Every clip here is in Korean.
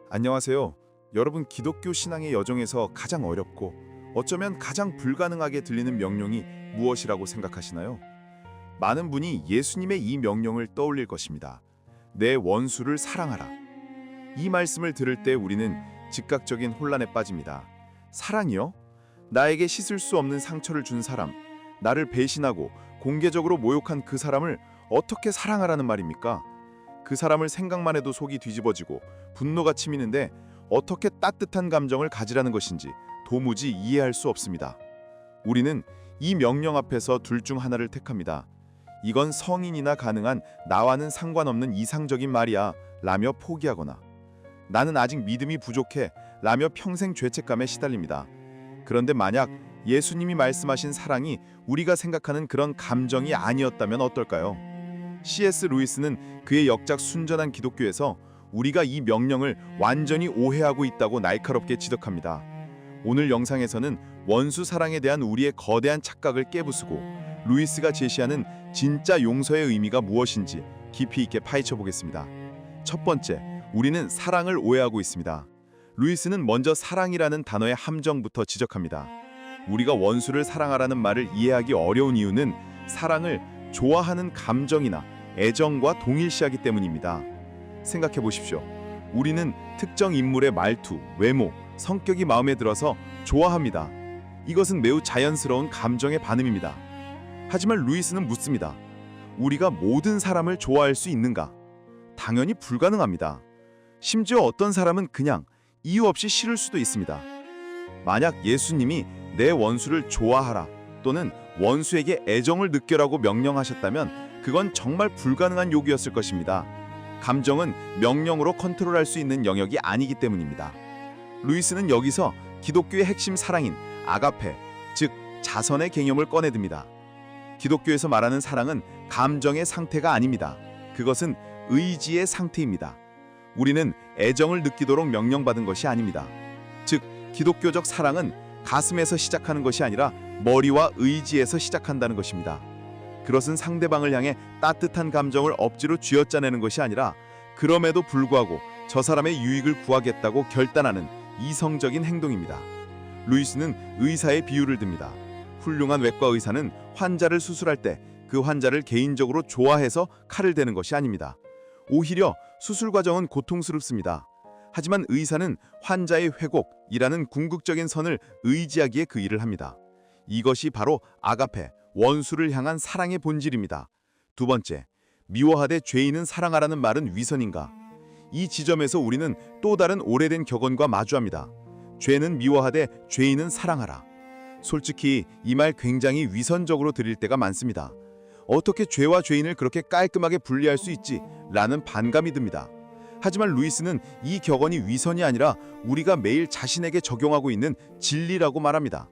안녕하세요. 여러분, 기독교 신앙의 여정에서 가장 어렵고 어쩌면 가장 불가능하게 들리는 명령이 무엇이라고 생각하시나요? 많은 분이 예수님의 이 명령을 떠올릴 것입니다. 내 원수를 사랑하라. 이 말씀을 들을 때 우리는 즉각적인 혼란에 빠집니다. 사랑이요? 나에게 씻을 수 없는 상처를 준 사람, 나를 배신하고 공개적으로 모욕한 그 사람을 어떻게 사랑하라는 말입니까? 그 사람을 생각만 해도 속이 뒤집어지고 분노가 치미는데 어떻게 따뜻한 감정을 가지라는 것인지 도무지 이해할 수 없습니다. 우리는 이 명령 앞에서 둘 중 하나를 택합니다. 이건 성인이나 가능한 나와는 상관없는 이상적인 말이야 라며 포기하거나, 나는 아직 믿음이 부족해 라며 평생 죄책감에 시달립니다. 그런데 만약 예수님이 말씀하신 사랑이 우리가 생각하는 그런 감정이 아니었다면 어떨까요? C.S. 루이스는 그의 역작 순전한 기독교에서 우리가 이 명령을 완전히 오해하고 있다고 날카롭게 지적합니다. 오늘 영상에서는 원수 사랑에 대한 우리의 거대한 착각을 깨부수고 루이스가 제시하는 진짜 용서의 의미가 무엇인지 깊이 있게 파헤쳐 보겠습니다. 첫 번째, 우리는 사랑을 오해하고 있습니다. 루이스는 먼저 사랑이라는 단어의 함정부터 지적합니다. 우리가 원수를 사랑하라는 말을 이해하기 어려운 이유는 사랑을 좋아하는 감정이나 애정과 동일시하기 때문입니다. 생각해 보십시오. 우리는 특정 인물의 말투, 외모, 성격이 마음에 들어서 좋아합니다. 이것은 매우 자연스러운 감정의 반응입니다. 하지만 루이스는 묻습니다. 우리가 모든 사람을 좋아할 수 있는가? 당연히 불가능합니다. 심지어 어떤 사람은 그냥 이유 없이 싫을 수도 있습니다. 만약 예수님이 내 원수를 좋아하라 또는 원수에게 애정을 느껴라고 명령하셨다면 그건 정말 불가능한 요구였을 것입니다. 감정은 명령으로 컨트롤할 수 있는 영역이 아니기 때문입니다. 루이스는 여기서 기독교의 핵심 사랑인 아가페, 즉 자선의 개념을 꺼내듭니다. 기독교에서 말하는 사랑은 감정의 상태가 아닙니다. 그것은 의지의 상태입니다. 우리는 애정을 느끼도록 명령받은 것이 아닙니다. 즉, 기독교적 사랑은 가슴에서 시작하는 것이 아니라 머리와 의지에서 시작한다는 것입니다. 그것은 상대방을 향해 따뜻한 감정을 억지로 쥐어짜내는 것이 아니라 그럼에도 불구하고 저 사람의 유익을 구하겠다고 결단하는 이성적인 행동입니다. 루이스는 의사의 비유를 듭니다. 훌륭한 외과 의사는 환자를 수술할 때 그 환자를 개인적으로 좋아해서 칼을 대는 것이 아닙니다. 오히려 수술 과정은 고통스럽습니다. 하지만 의사는 환자의 회복이라는 궁극적인 선을 의지하기에 그 일을 합니다. 이것이 바로 아가페, 원수를 향한 사랑의 본질입니다. 두 번째, 미워하되 죄인은 사랑하라는 말은 위선인가? 이 지점에서 우리는 또 다른 오래된 격언과 마주합니다. 죄는 미워하되 죄인은 사랑하라. 솔직히 이 말 굉장히 위선적으로 들릴 때가 많습니다. 어떻게 죄와 죄인을 그렇게 깔끔하게 분리할 수 있지? 라는 반감이 듭니다. 하지만 루이스는 이 격언이 위선이 아니라 우리가 매일 자신에게 적용하고 있는 진리라고 말합니다.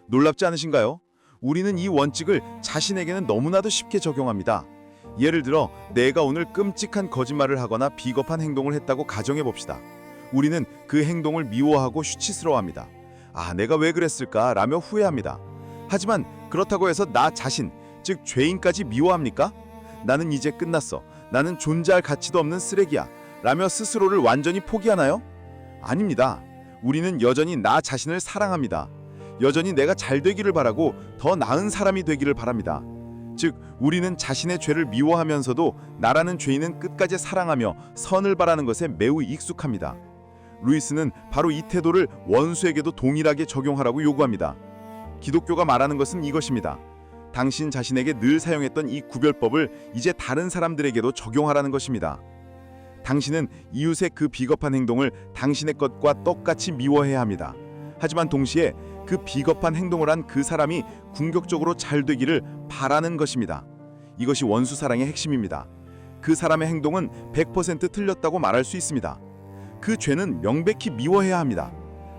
놀랍지 않으신가요? 우리는 이 원칙을 자신에게는 너무나도 쉽게 적용합니다. 예를 들어 내가 오늘 끔찍한 거짓말을 하거나 비겁한 행동을 했다고 가정해 봅시다. 우리는 그 행동을 미워하고 수치스러워합니다. 아, 내가 왜 그랬을까? 라며 후회합니다. 하지만 그렇다고 해서 나 자신, 즉 죄인까지 미워합니까? 나는 이제 끝났어. 나는 존재할 가치도 없는 쓰레기야. 라며 스스로를 완전히 포기하나요? 아닙니다. 우리는 여전히 나 자신을 사랑합니다. 여전히 내가 잘 되기를 바라고 더 나은 사람이 되기를 바랍니다. 즉, 우리는 자신의 죄를 미워하면서도 나라는 죄인은 끝까지 사랑하며 선을 바라는 것에 매우 익숙합니다. 루이스는 바로 이 태도를 원수에게도 동일하게 적용하라고 요구합니다. 기독교가 말하는 것은 이것입니다. 당신 자신에게 늘 사용했던 이 구별법을 이제 다른 사람들에게도 적용하라는 것입니다. 당신은 이웃의 그 비겁한 행동을 당신의 것과 똑같이 미워해야 합니다. 하지만 동시에 그 비겁한 행동을 한 그 사람이 궁극적으로 잘 되기를 바라는 것입니다. 이것이 원수 사랑의 핵심입니다. 그 사람의 행동은 100% 틀렸다고 말할 수 있습니다. 그 죄는 명백히 미워해야 합니다.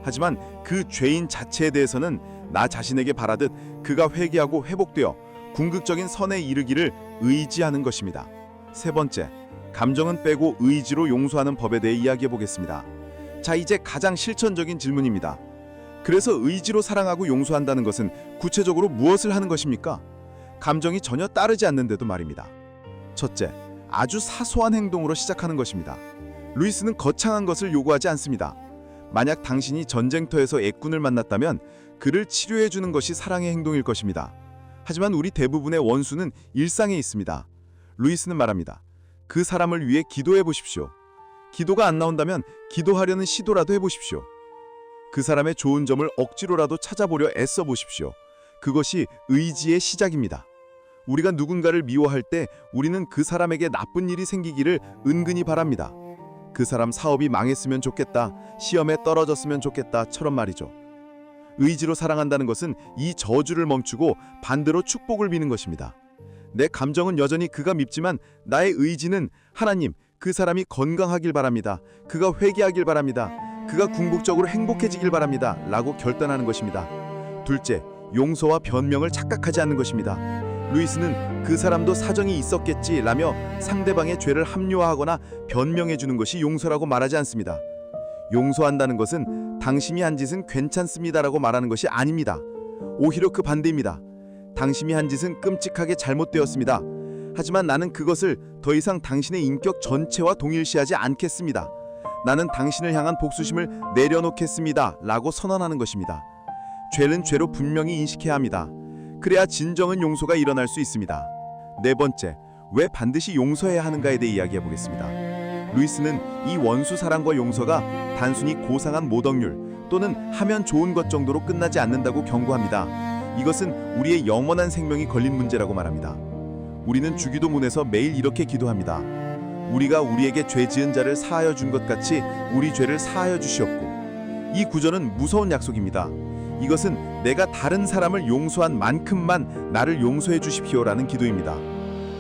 하지만 그 죄인 자체에 대해서는 나 자신에게 바라듯 그가 회개하고 회복되어 궁극적인 선에 이르기를 의지하는 것입니다. 세 번째, 감정은 빼고 의지로 용서하는 법에 대해 이야기해 보겠습니다. 자, 이제 가장 실천적인 질문입니다. 그래서 의지로 사랑하고 용서한다는 것은 구체적으로 무엇을 하는 것입니까? 감정이 전혀 따르지 않는데도 말입니다. 첫째, 아주 사소한 행동으로 시작하는 것입니다. 루이스는 거창한 것을 요구하지 않습니다. 만약 당신이 전쟁터에서 애꾼을 만났다면 그를 치료해 주는 것이 사랑의 행동일 것입니다. 하지만 우리 대부분의 원수는 일상에 있습니다. 루이스는 말합니다. 그 사람을 위해 기도해 보십시오. 기도가 안 나온다면 기도하려는 시도라도 해보십시오. 그 사람의 좋은 점을 억지로라도 찾아보려 애써 보십시오. 그것이 의지의 시작입니다. 우리가 누군가를 미워할 때 우리는 그 사람에게 나쁜 일이 생기기를 은근히 바랍니다. 그 사람 사업이 망했으면 좋겠다, 시험에 떨어졌으면 좋겠다처럼 말이죠. 의지로 사랑한다는 것은 이 저주를 멈추고 반대로 축복을 비는 것입니다. 내 감정은 여전히 그가 밉지만 나의 의지는 하나님, 그 사람이 건강하길 바랍니다. 그가 회개하길 바랍니다. 그가 궁극적으로 행복해지길 바랍니다. 라고 결단하는 것입니다. 둘째, 용서와 변명을 착각하지 않는 것입니다. 루이스는 그 사람도 사정이 있었겠지 라며 상대방의 죄를 합리화하거나 변명해 주는 것이 용서라고 말하지 않습니다. 용서한다는 것은 당신이 한 짓은 괜찮습니다라고 말하는 것이 아닙니다. 오히려 그 반대입니다. 당신이 한 짓은 끔찍하게 잘못되었습니다. 하지만 나는 그것을 더 이상 당신의 인격 전체와 동일시하지 않겠습니다. 나는 당신을 향한 복수심을 내려놓겠습니다. 라고 선언하는 것입니다. 죄는 죄로 분명히 인식해야 합니다. 그래야 진정한 용서가 일어날 수 있습니다. 네 번째, 왜 반드시 용서해야 하는가에 대해 이야기해 보겠습니다. 루이스는 이 원수 사랑과 용서가 단순히 고상한 모독률 또는 하면 좋은 것 정도로 끝나지 않는다고 경고합니다. 이것은 우리의 영원한 생명이 걸린 문제라고 말합니다. 우리는 주기도문에서 매일 이렇게 기도합니다. 우리가 우리에게 죄 지은 자를 사하여 준 것 같이 우리 죄를 사하여 주시옵고. 이 구절은 무서운 약속입니다. 이것은 내가 다른 사람을 용서한 만큼만 나를 용서해 주십시오라는 기도입니다.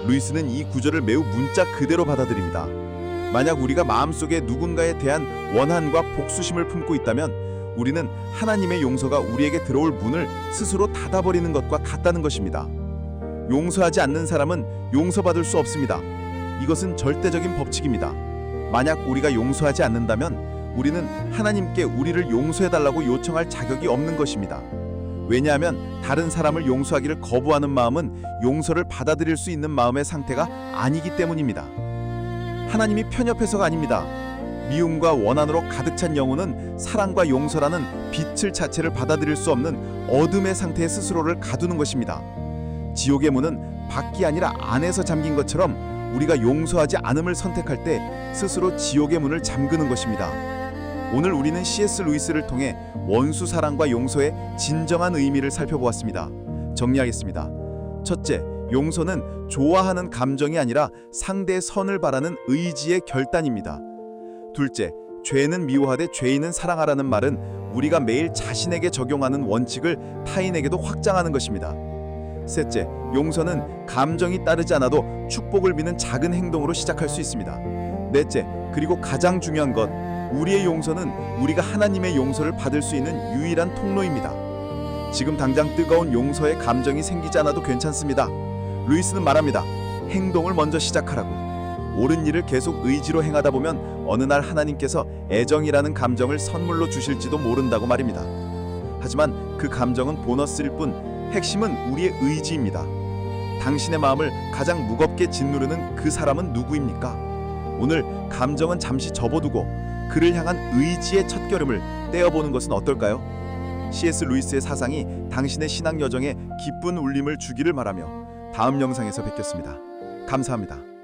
루이스는 이 구절을 매우 문자 그대로 받아들입니다. 만약 우리가 마음속에 누군가에 대한 원한과 복수심을 품고 있다면 우리는 하나님의 용서가 우리에게 들어올 문을 스스로 닫아버리는 것과 같다는 것입니다. 용서하지 않는 사람은 용서받을 수 없습니다. 이것은 절대적인 법칙입니다. 만약 우리가 용서하지 않는다면 우리는 하나님께 우리를 용서해달라고 요청할 자격이 없는 것입니다. 왜냐하면 다른 사람을 용서하기를 거부하는 마음은 용서를 받아들일 수 있는 마음의 상태가 아니기 때문입니다. 하나님이 편협해서가 아닙니다. 미움과 원한으로 가득 찬 영혼은 사랑과 용서라는 빛을 자체를 받아들일 수 없는 어둠의 상태에 스스로를 가두는 것입니다. 지옥의 문은 밖이 아니라 안에서 잠긴 것처럼 우리가 용서하지 않음을 선택할 때 스스로 지옥의 문을 잠그는 것입니다. 오늘 우리는 C.S. 루이스를 통해 원수 사랑과 용서의 진정한 의미를 살펴보았습니다. 정리하겠습니다. 첫째, 용서는 좋아하는 감정이 아니라 상대의 선을 바라는 의지의 결단입니다. 둘째, 죄는 미워하되 죄인은 사랑하라는 말은 우리가 매일 자신에게 적용하는 원칙을 타인에게도 확장하는 것입니다. 셋째, 용서는 감정이 따르지 않아도 축복을 비는 작은 행동으로 시작할 수 있습니다. 넷째, 그리고 가장 중요한 것, 우리의 용서는 우리가 하나님의 용서를 받을 수 있는 유일한 통로입니다. 지금 당장 뜨거운 용서의 감정이 생기지 않아도 괜찮습니다. 루이스는 말합니다. 행동을 먼저 시작하라고. 옳은 일을 계속 의지로 행하다 보면 어느 날 하나님께서 애정이라는 감정을 선물로 주실지도 모른다고 말입니다. 하지만 그 감정은 보너스일 뿐 핵심은 우리의 의지입니다. 당신의 마음을 가장 무겁게 짓누르는 그 사람은 누구입니까? 오늘 감정은 잠시 접어두고 그를 향한 의지의 첫걸음을 떼어보는 것은 어떨까요? C.S. 루이스의 사상이 당신의 신앙 여정에 기쁜 울림을 주기를 바라며 다음 영상에서 뵙겠습니다. 감사합니다.